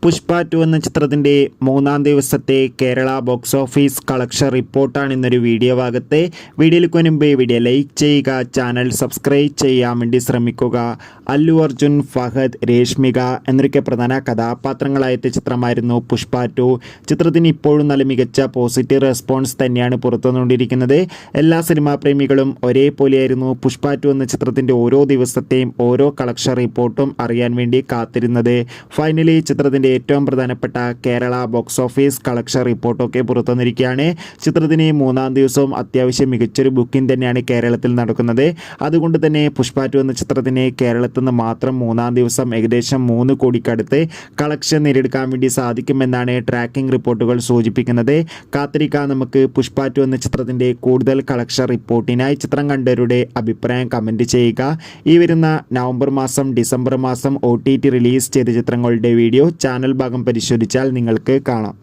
പുഷ്പ 2 എന്ന ചിത്രത്തിൻ്റെ മൂന്നാം ദിവസത്തെ കേരള ബോക്സ് ഓഫീസ് കളക്ഷൻ റിപ്പോർട്ടാണ് ഇന്നൊരു വീഡിയോ ഭാഗത്തെ. വീഡിയോയിലേക്ക് മുൻപ് വീഡിയോ ലൈക്ക് ചെയ്യുക, ചാനൽ സബ്സ്ക്രൈബ് ചെയ്യാൻ വേണ്ടി ശ്രമിക്കുക. അല്ലു അർജുൻ, ഫഹദ്, രേഷ്മിക എന്നൊക്കെ പ്രധാന കഥാപാത്രങ്ങളായ ചിത്രമായിരുന്നു പുഷ്പ 2. ചിത്രത്തിന് ഇപ്പോഴും നല്ല മികച്ച പോസിറ്റീവ് റെസ്പോൺസ് തന്നെയാണ് പുറത്തുവന്നുകൊണ്ടിരിക്കുന്നത്. എല്ലാ സിനിമാ പ്രേമികളും ഒരേപോലെയായിരുന്നു പുഷ്പ 2 എന്ന ചിത്രത്തിൻ്റെ ഓരോ ദിവസത്തെയും ഓരോ കളക്ഷൻ റിപ്പോർട്ടും അറിയാൻ വേണ്ടി കാത്തിരുന്നത്. ഫൈനലി ചിത്രത്തിൻ്റെ ഏറ്റവും പ്രധാനപ്പെട്ട കേരള ബോക്സ് ഓഫീസ് കളക്ഷൻ റിപ്പോർട്ടൊക്കെ പുറത്തുവന്നിരിക്കുകയാണ്. ചിത്രത്തിന് മൂന്നാം ദിവസവും അത്യാവശ്യം മികച്ചൊരു ബുക്കിംഗ് തന്നെയാണ് കേരളത്തിൽ നടക്കുന്നത്. അതുകൊണ്ട് തന്നെ പുഷ്പ 2 എന്ന ചിത്രത്തിന് കേരളത്തിൽ നിന്ന് മാത്രം മൂന്നാം ദിവസം ഏകദേശം 3 കോടിക്കടുത്ത് കളക്ഷൻ നേടിയെടുക്കാൻ വേണ്ടി സാധിക്കുമെന്നാണ് ട്രാക്കിംഗ് റിപ്പോർട്ടുകൾ സൂചിപ്പിക്കുന്നത്. കാത്തിരിക്കാൻ നമുക്ക് പുഷ്പ 2 എന്ന ചിത്രത്തിൻ്റെ കൂടുതൽ കളക്ഷൻ റിപ്പോർട്ടിനായി. ചിത്രം കണ്ടവരുടെ അഭിപ്രായം കമൻറ്റ് ചെയ്യുക. ഈ വരുന്ന നവംബർ മാസം, ഡിസംബർ മാസം OTT റിലീസ് ചെയ്ത ചിത്രങ്ങളുടെ വീഡിയോ ചാനൽ ഭാഗം പരിശോധിച്ചാൽ നിങ്ങൾക്ക് കാണാം.